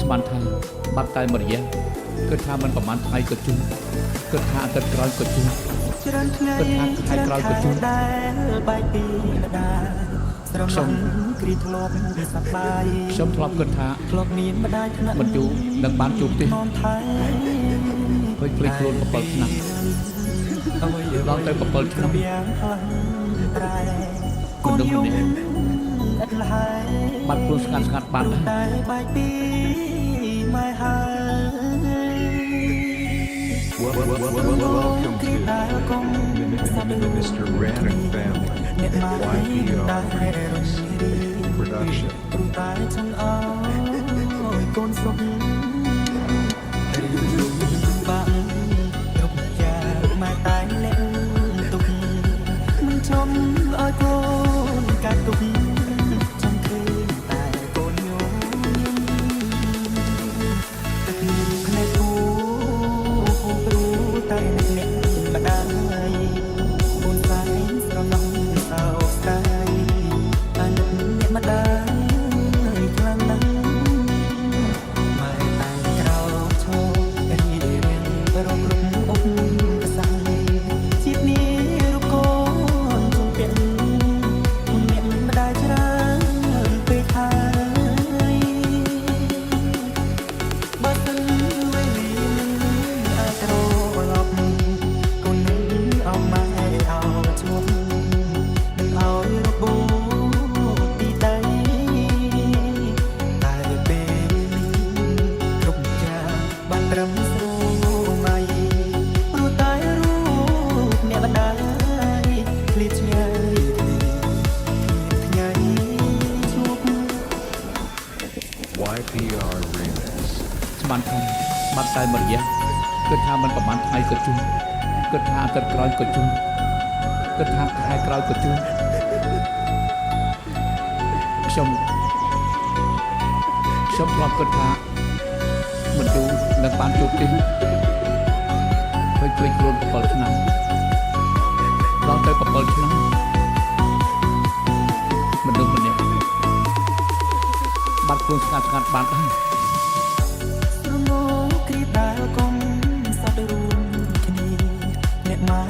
ស្មានថាបាត់តែមួយរយៈគិតថាមិនប្រមាណថ្ងៃក៏ជុំគិតថាអាទិត្យក្រោយក៏ជុំច្រើនថ្ងៃថ្ងៃក្រោយក៏ជុំដែលបែកពីម្ដាយស្រមំគ្រីធ្លាប់វាសប្បាយខ្ញុំធ្លាប់គិតថាធ្លាប់មានម្ដាយថ្នាក់មិនយូរនឹងបានជួបទេឃើញភ្លេចខ្លួន7ឆ្នាំដល់ទៅ7ឆ្នាំយ៉ាងខ្លាំងត្រែកូនយំអត់លហើយបាត់ខ្លួនស្ងាត់បាត់តែបែកពីម៉ែហើយWelcome to Mr. Random Family YPR Production កូនសុខរៀនបាក់គ្រប់យ៉ាងម៉ែតែលែងទុកមិនចំឲ្យកូនកាត់ទុកចំឃើញតែកូនញោមទឹកមានភ្នែកគូព្រោះតែអ្នកម្ដាយកូនស្រីស្រណំសោកស្ដាយអាណិតអ្នកម្ដាយខ្លាំងណាស់ម៉ែតែក្រោកឈររៀនរកក្រុមអុកសាំងជាតិនេះរូបកូនជុំពាក់មុនអ្នកម្ដាយច្រើនពេកហើយបើសិនវេលាអាចរលប់កូននឹងអោម៉ែអោជួបនឹងឲ្យរបូរទីដីតែពេលគ្រប់យ៉ាងបានត្រឹមស្រួលម៉ៃព្រោះតែរូបអ្នកម្ដាយឃ្លាតឆ្ងាយថ្ងៃជួប YPR Remix ស្មានថាបាត់តែមួយរយៈគិតថាមិនប្រមាណថ្ងៃក៏ជុំគិតថាអាទិត្យក្រោយក៏ជុំគិតថាខែក្រោយក៏ជុំខ្ញុំធ្លាប់គិតថាមិនយូរនឹងបានជួបទេឃើញភ្លេចខ្លួន7ឆ្នាំដល់ទៅ7ឆ្នាំមនុស្សម្នាក់បាត់ខ្លួនស្ងាត់បាត់ហើយស្រមោគ្រីដែលកុំសត្វរួមគ្នាអ្នកម៉ែ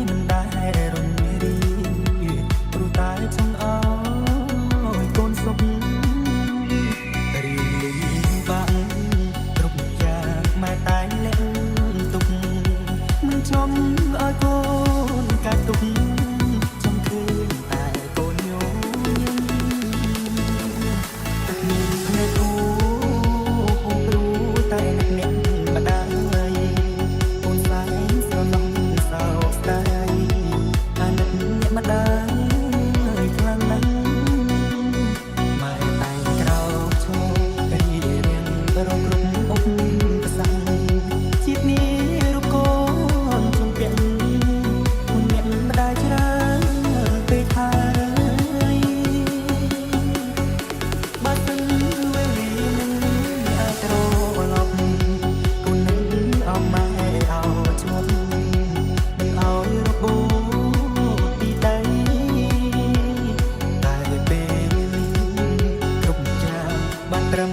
មិនដែលរំរីព្រោះតែចង់ឲ្យកូនសុខរៀនលំបាក់គ្រប់យ៉ាងម៉ែតែលែងទុកមិនចំឲ្យកូនកាត់ទុកចំឃើញតែកូនញោមទឹកមានភ្នែកគូព្រោះតែអ្នកម្ដាយកូនស្រីស្រណំសោកស្ដាយអាណិតអ្នកម្ដាយខ្លាំងណាស់ម៉ែតែក្រោកឈររៀនរកក្រុមអុកសាំងជាតិនេះរូបកូនជុំពាក់មុនអ្នកម្ដាយច្រើនពេកហើយបើសិនវេលានឹងអាចរលប់កូននឹងអោម៉ែអោជួបនឹងឲ្យរបូរទីដីតែពេលគ្រប់យ៉ាងបានត្រឹម